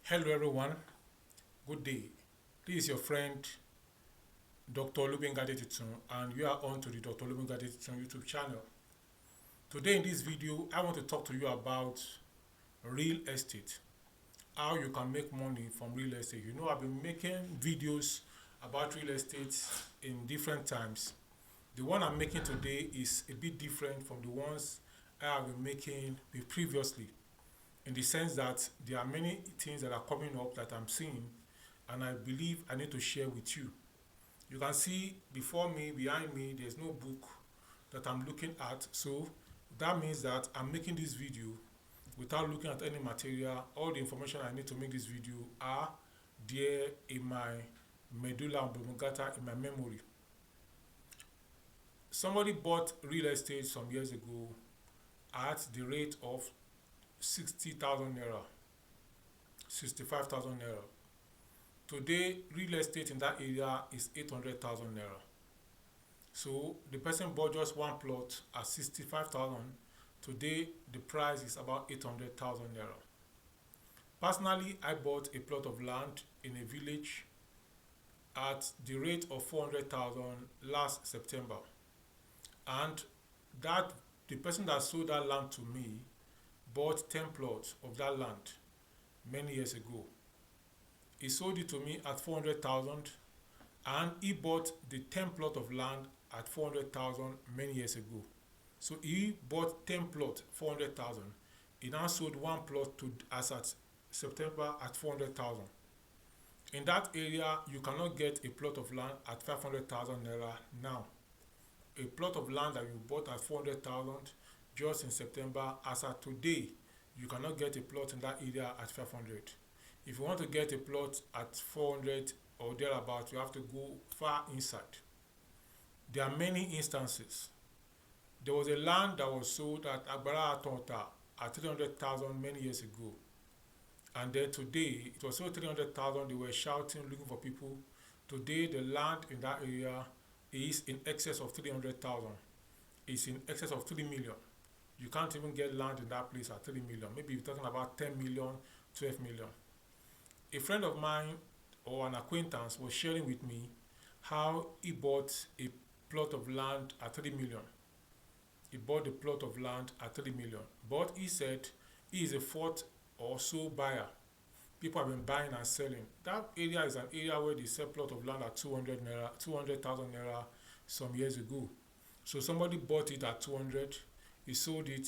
Hello everyone, good day. This is your friend Dr. Olubengade Titun and you are on to the Dr. Olubengade Titun YouTube channel. Today in this video, I want to talk to you about real estate. How you can make money from real estate. You know, I've been making videos about real estate in different times. The one I'm making today is a bit different from the ones I have been making previously, in the sense that there are many things that are coming up that I'm seeing and I believe I need to share with you. You can see before me, behind me, there's no book that I'm looking at. So that means that I'm making this video without looking at any material. All the information I need to make this video are there in my medulla oblongata, in my memory. Somebody bought real estate some years ago at the rate of 60,000 naira, 65,000 naira. Today, real estate in that area is 800,000 naira. So the person bought just one plot at 65,000. Today, the price is about 800,000 naira. Personally, I bought a plot of land in a village at the rate of 400,000 last September. And that the person that sold that land to me bought 10 plots of that land many years ago. He sold it to me at 400,000 and he bought the 10 plot of land at 400,000 many years ago. So he bought 10 plot 400,000. He now sold one plot to as at September at 400,000. In that area, you cannot get a plot of land at 500,000 naira now. A plot of land that you bought at 400,000 just in September, as at today, you cannot get a plot in that area at 500. If you want to get a plot at 400 or thereabout, you have to go far inside. There are many instances. There was a land that was sold at Agbara Atonta at 300,000 many years ago. And then today, it was sold 300,000. They were shouting, looking for people. Today, the land in that area is in excess of 300,000. It's in excess of 3 million. You can't even get land in that place at 3 million. Maybe you're talking about 10 million, 12 million. A friend of mine or an acquaintance was sharing with me how he bought a plot of land at 3 million. He bought a plot of land at 3 million. But he said he is a fourth or so buyer. People have been buying and selling. That area is an area where they sell plot of land at 200 naira, 200,000 naira some years ago. So somebody bought it at 200. He sold it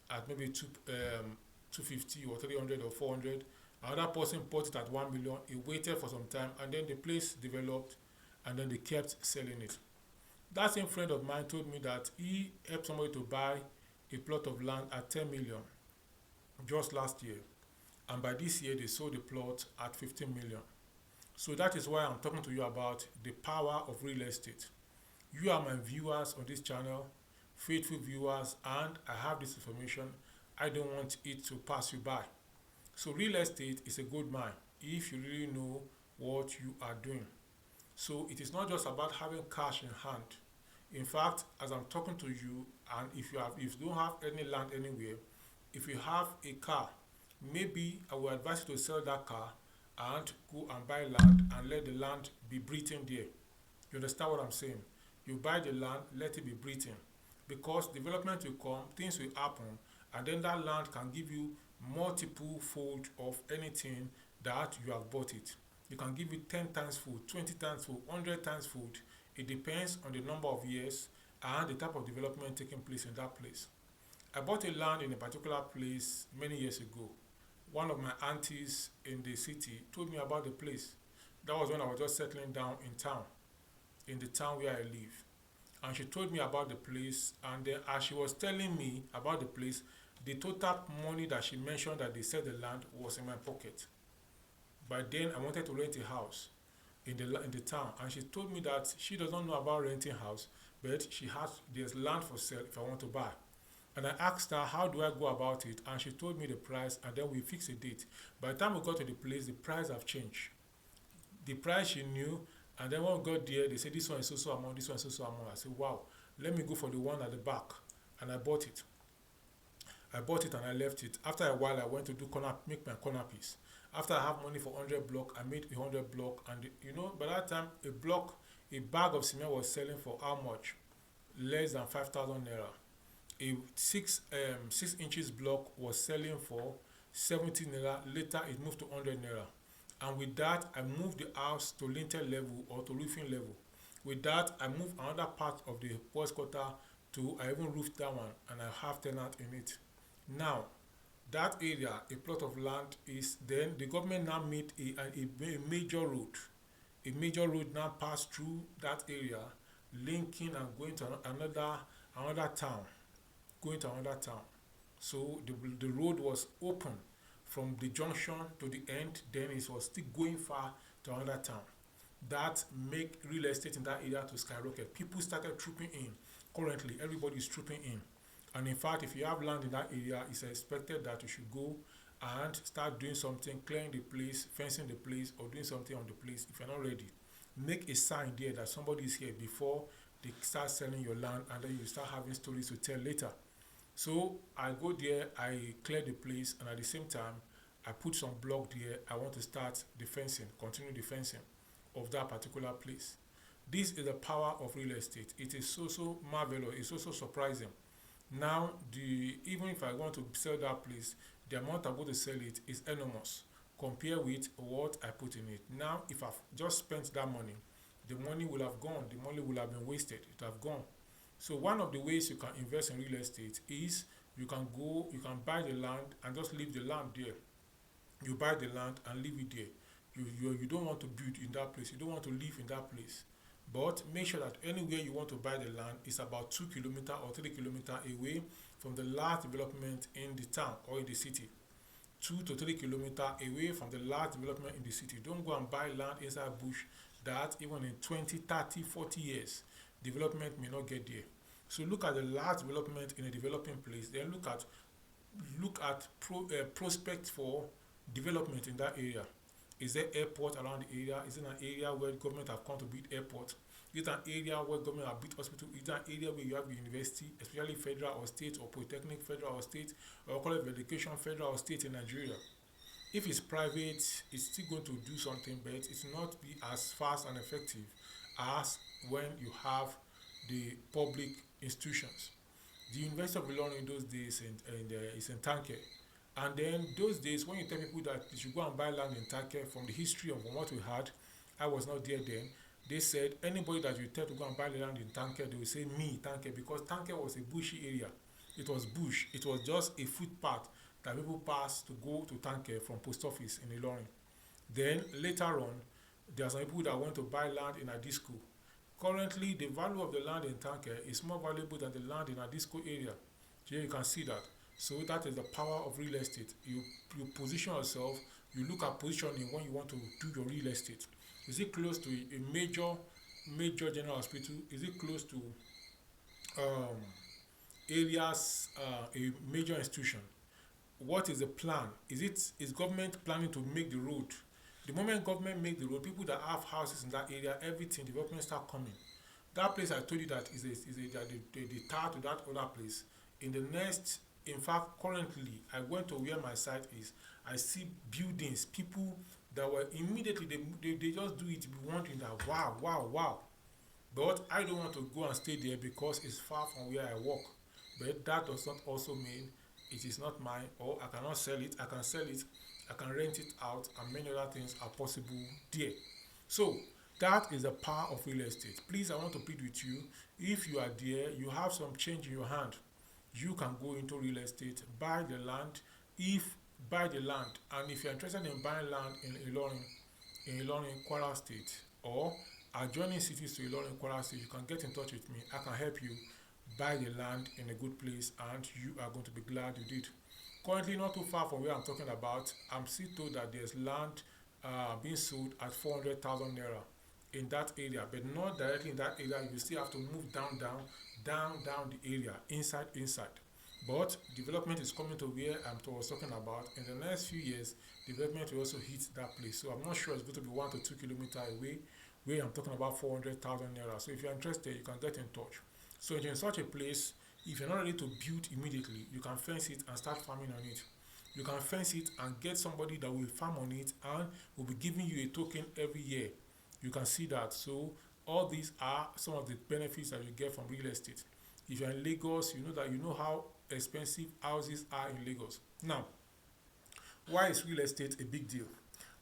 at maybe 250 or 300 or 400. Another person bought it at 1 million. He waited for some time and then the place developed and then they kept selling it. That same friend of mine told me that he helped somebody to buy a plot of land at 10 million just last year. And by this year, they sold the plot at 15 million. So that is why I'm talking to you about the power of real estate. You are my viewers on this channel, faithful viewers, and I have this information. I don't want it to pass you by. So real estate is a good mine if you really know what you are doing. So it is not just about having cash in hand. In fact, as I'm talking to you, and if you don't have any land anywhere, if you have a car, maybe I will advise you to sell that car and go and buy land and let the land be breathing there. You understand what I'm saying? You buy the land, let it be breathing. Because development will come, things will happen, and then that land can give you multiple fold of anything that you have bought it. You can give it 10 times food, 20 times food, 100 times food. It depends on the number of years and the type of development taking place in that place. I bought a land in a particular place many years ago. One of my aunties in the city told me about the place. That was when I was just settling down in the town where I live. And she told me about the place, and then as she was telling me about the place, the total money that she mentioned that they said the land was in my pocket. By then, I wanted to rent a house in the town, and she told me that she doesn't know about renting house, but there's land for sale if I want to buy. And I asked her, how do I go about it? And she told me the price, and then we fixed a date. By the time we got to the place, the price have changed. The price she knew, and then when we got there, they said, this one is so amount, this one is so amount. I said, wow, let me go for the one at the back. And I bought it. I bought it and I left it. After a while, I went to do corner, make my corner piece. After I have money for 100 block, I made 100 block, and by that time, a bag of cement was selling for how much? Less than 5,000 naira. A 6 inches block was selling for 70 naira. Later, it moved to 100 naira. And with that, I moved the house to lintel level or to roofing level. With that, I moved another part of the boys' quarter to, I even roofed that one, and I have tenant in it. Now, that area, a plot of land, is then the government now made a major road. A major road now passed through that area, linking and going to another town, going to another town. So the road was open from the junction to the end, then it was still going far to another town. That make real estate in that area to skyrocket. People started trooping in. Currently, everybody is trooping in. And in fact, if you have land in that area, it's expected that you should go and start doing something, clearing the place, fencing the place, or doing something on the place. If you're not ready, make a sign there that somebody is here before they start selling your land, and then you start having stories to tell later. So I go there, I clear the place, and at the same time, I put some block there. I want to start the fencing, continue the fencing of that particular place. This is the power of real estate. It is so marvelous. It's so surprising. Now, even if I want to sell that place, the amount I'm going to sell it is enormous compared with what I put in it. Now, if I've just spent that money, the money will have gone. The money will have been wasted. It have gone. So one of the ways you can invest in real estate is you can buy the land and just leave the land there. You buy the land and leave it there. You don't want to build in that place. You don't want to live in that place. But make sure that anywhere you want to buy the land is about 2 kilometers or 3 kilometers away from the last development in the town or in the city. 2 to 3 kilometers away from the last development in the city. Don't go and buy land inside bush that even in 20, 30, 40 years, development may not get there. So look at the last development in a developing place. Then look at prospects for development in that area. Is there airport around the area? Is it an area where government have come to build airport? Is it an area where government have built hospital? Is it an area where you have a university, especially federal or state, or polytechnic, federal or state, or college of education, federal or state in Nigeria? If it's private, it's still going to do something, but it's not be as fast and effective as when you have the public institutions. The University of Ilorin in those days is in Tanke. And then those days, when you tell people that they should go and buy land in Tanke, from the history of what we had, I was not there then. They said anybody that you tell to go and buy land in Tanke, they will say me, Tanke, because Tanke was a bushy area. It was bush. It was just a footpath that people passed to go to Tanke from post office in Ilorin. Then later on, there are some people that want to buy land in Adisco. Currently, the value of the land in Tanke is more valuable than the land in Adisco area. Here you can see that. So that is the power of real estate. You position yourself, you look at positioning when you want to do your real estate. Is it close to a major general hospital? Is it close to um, areas, a major institution? What is the plan? Is government planning to make the road? The moment government make the road, people that have houses in that area, everything, development start coming. That place I told you that is the tar to that other place. In fact, currently, I went to where my site is. I see buildings, people that were immediately, they just do it, be wondering that, wow. But I don't want to go and stay there because it's far from where I work. But that does not also mean it is not mine, or I cannot sell it. I can sell it, I can rent it out, and many other things are possible there. So, that is the power of real estate. Please, I want to plead with you. If you are there, you have some change in your hand, you can go into real estate, buy the land. And if you're interested in buying land in Ilorin, Kwara State, or adjoining cities to Ilorin, Kwara State, you can get in touch with me. I can help you buy the land in a good place, and you are going to be glad you did. Currently, not too far from where I'm talking about, I'm still told that there's land being sold at 400,000 naira in that area, but not directly in that area. You still have to move down the area, inside. But development is coming to where I was talking about. In the next few years, development will also hit that place. So I'm not sure it's going to be 1 to 2 kilometers away, where I'm talking about 400,000 naira. So if you're interested, you can get in touch. So in such a place, If you're not ready to build immediately, you can fence it and start farming on it. You can fence it and get somebody that will farm on it and will be giving you a token every year. You can see that. So all these are some of the benefits that you get from real estate. If you're in Lagos, you know that you know how expensive houses are in Lagos. Now, why is real estate a big deal?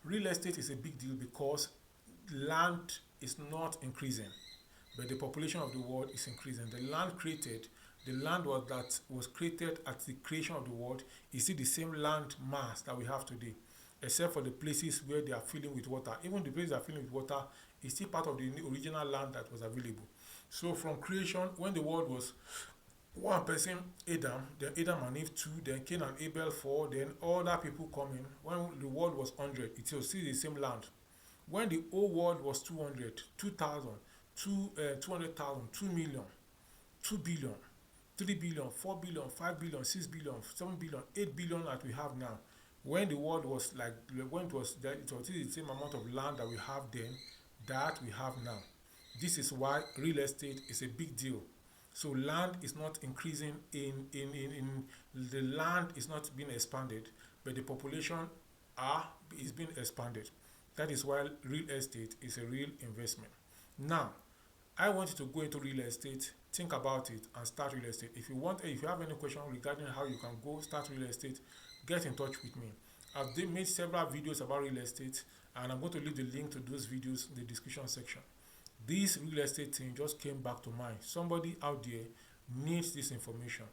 Real estate is a big deal because land is not increasing, but the population of the world is increasing. The land that was created at the creation of the world is still the same land mass that we have today, except for the places where they are filling with water. Even the places that are filling with water is still part of the original land that was available. So from creation, when the world was one person, Adam, then Adam and Eve two, then Cain and Abel four, then other people coming. When the world was 100, it was still the same land. When the whole world was 200, 2,000, 200,000, 2 million, 2 billion, 3 billion, 4 billion, 5 billion, 6 billion, 7 billion, 8 billion that we have now. When the world was like, when it was that, it was still the same amount of land that we have then that we have now. This is why real estate is a big deal. So land is not increasing in the land is not being expanded, but the population are is being expanded. That is why real estate is a real investment. Now, I want you to go into real estate, think about it, and start real estate. If you have any question regarding how you can go start real estate, get in touch with me. Made several videos about real estate, and I'm going to leave the link to those videos in the description section. This real estate thing just came back to mind. Somebody out there needs this information.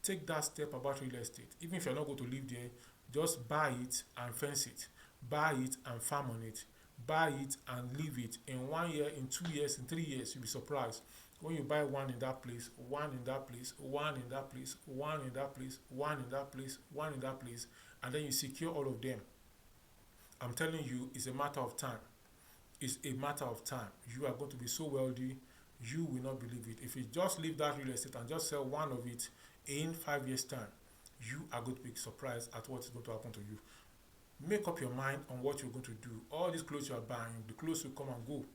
Take that step about real estate. Even if you're not going to live there, just buy it and fence it. Buy it and farm on it. Buy it and leave it. In 1 year, in 2 years, in 3 years, you'll be surprised. When you buy one in that place, one in that place, one in that place, one in that place, one in that place, one in that place, and then you secure all of them. I'm telling you, it's a matter of time. It's a matter of time. You are going to be so wealthy, you will not believe it. If you just leave that real estate and just sell one of it in 5 years' time, you are going to be surprised at what is going to happen to you. Make up your mind on what you're going to do. All these clothes you are buying, the clothes will come and go.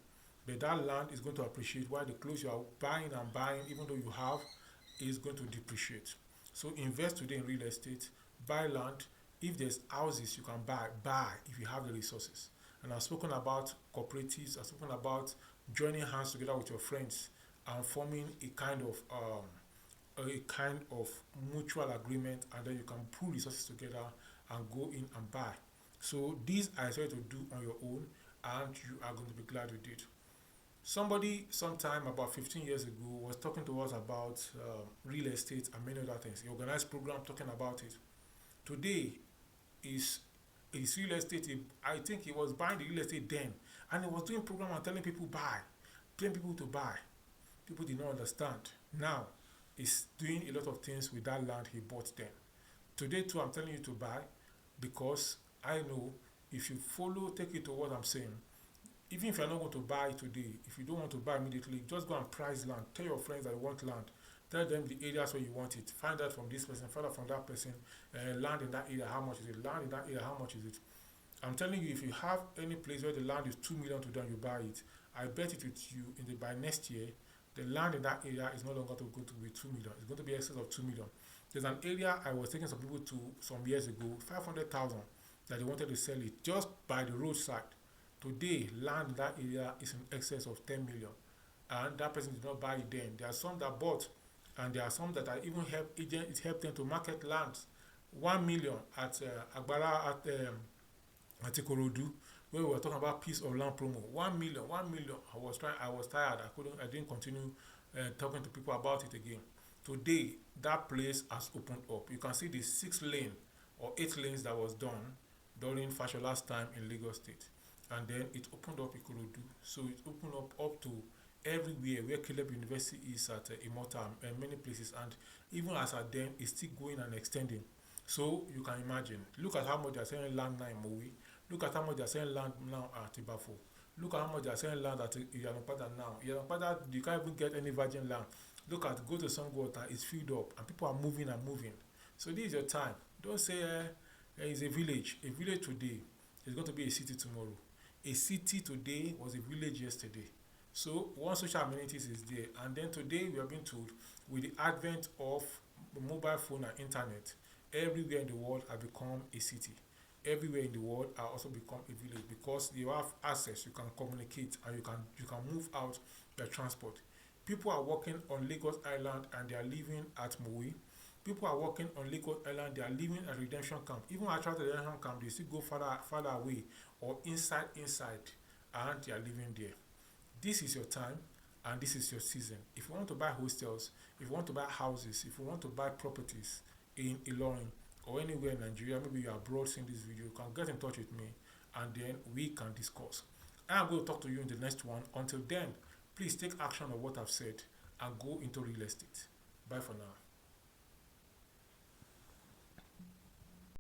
But that land is going to appreciate, while the clothes you are buying and buying, even though you have, is going to depreciate. So invest today in real estate, buy land. If there's houses you can buy if you have the resources. And I've spoken about cooperatives, I've spoken about joining hands together with your friends and forming a kind of mutual agreement, and then you can pool resources together and go in and buy. So these I expect to do on your own, and you are going to be glad you did. Somebody sometime about 15 years ago was talking to us about real estate and many other things. He organized program talking about it. Today is real estate. I think he was buying the real estate then, and he was doing program and telling people telling people to buy. People did not understand. Now he's doing a lot of things with that land he bought then. Today too, I'm telling you to buy, because I know if you take it to what I'm saying. Even if you're not going to buy today, if you don't want to buy immediately, just go and price land. Tell your friends that you want land. Tell them the areas where you want it. Find out from this person, find out from that person. Land in that area, how much is it? Land in that area, how much is it? I'm telling you, if you have any place where the land is 2 million today and you buy it, I bet it with you by next year, the land in that area is no longer going to be 2 million. It's going to be excess of 2 million. There's an area I was taking some people to some years ago, 500,000, that they wanted to sell it just by the roadside. Today, land in that area is in excess of 10 million, and that person did not buy it then. There are some that bought, and there are some that I even it helped them to market lands. 1 million at Agbara at Ikorodu, where we were talking about piece of land promo. 1 million, 1 million. I was tired. I didn't continue talking to people about it again. Today, that place has opened up. You can see the 6 lane or 8 lanes that was done during Fashola's time in Lagos State. And then it opened up Ikorodu. So it opened up to everywhere where Caleb University is at Imota and many places. And even as at then, it's still going and extending. So you can imagine. Look at how much they are selling land now in Mowi. Look at how much they are selling land now at Ibafo. Look at how much they are selling land at Iyanokpada now. Iyanokpada, you can't even get any virgin land. Go to Sangwater, it's filled up, and people are moving and moving. So this is your time. Don't say it's a village. A village today is going to be a city tomorrow. A city today was a village yesterday. So one social amenities is there, and then today we are being told with the advent of mobile phone and internet, everywhere in the world have become a city. Everywhere in the world are also become a village because you have access, you can communicate, and you can move out your transport. People are working on Lagos Island and they are living at Moe. People are working on Lagos Island, they are living at redemption camp. Even at redemption camp, they still go further away or inside, and they are living there. This is your time and this is your season. If you want to buy hostels, if you want to buy houses, if you want to buy properties in Ilorin or anywhere in Nigeria, maybe you're abroad seeing this video, you can get in touch with me and then we can discuss. I'm going to talk to you in the next one. Until then, please take action on what I've said and go into real estate. Bye for now.